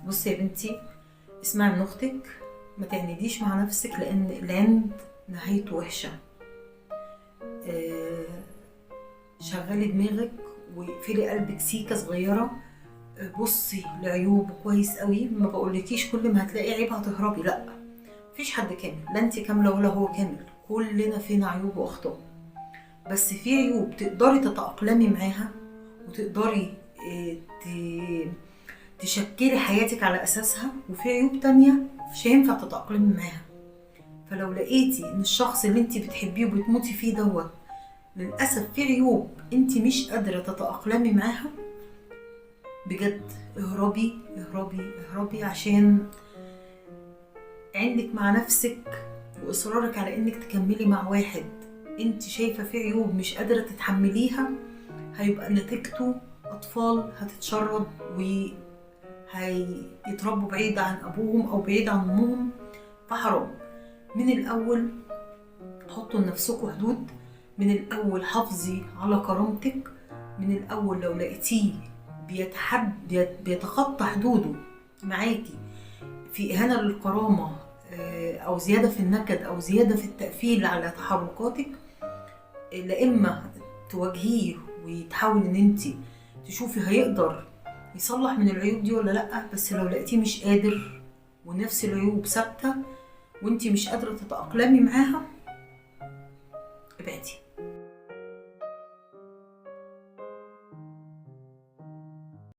بصي يا بنتي، اسمعي من اختك، ما تعنديش مع نفسك لان العند نهايته وحشه. شغلي دماغك واقفلي قلبك سيكه صغيره. بصي لعيوبه كويس قوي، ما بقولكيش كل ما هتلاقي عيب هتهربي، لا، مفيش حد كامل، لا انت كامله ولا هو كامل، كلنا فينا عيوب واخطاء. بس في عيوب تقدري تتأقلمي معاها وتقدري تشكلي حياتك على اساسها، وفي عيوب تانية مش هينفع تتأقلمي معاها. فلو لقيتي ان الشخص اللي انت بتحبيه وبتموتي فيه دوت للاسف في عيوب انت مش قادره تتأقلمي معاها، بجد اهربي اهربي اهربي، عشان عندك مع نفسك واصرارك على انك تكملي مع واحد انت شايفه فيه عيوب مش قادره تتحمليها، هيبقى نتيجته اطفال هتتشرد وهيتربوا بعيد عن ابوهم او بعيد عن امهم. فحرام، من الاول حطوا لنفسكم حدود، من الاول حافظي على كرامتك، من الاول لو لقيتيه بيتخطى حدوده معاكي في اهانه للكرامه او زياده في النكد او زياده في التقفيل على تحركاتك، لا اما تواجهيه وتحاول ان انت تشوفي هيقدر يصلح من العيوب دي ولا لا. بس لو لقيتيه مش قادر ونفس العيوب ثابته وانت مش قادره تتأقلمي معاها، ابعدي.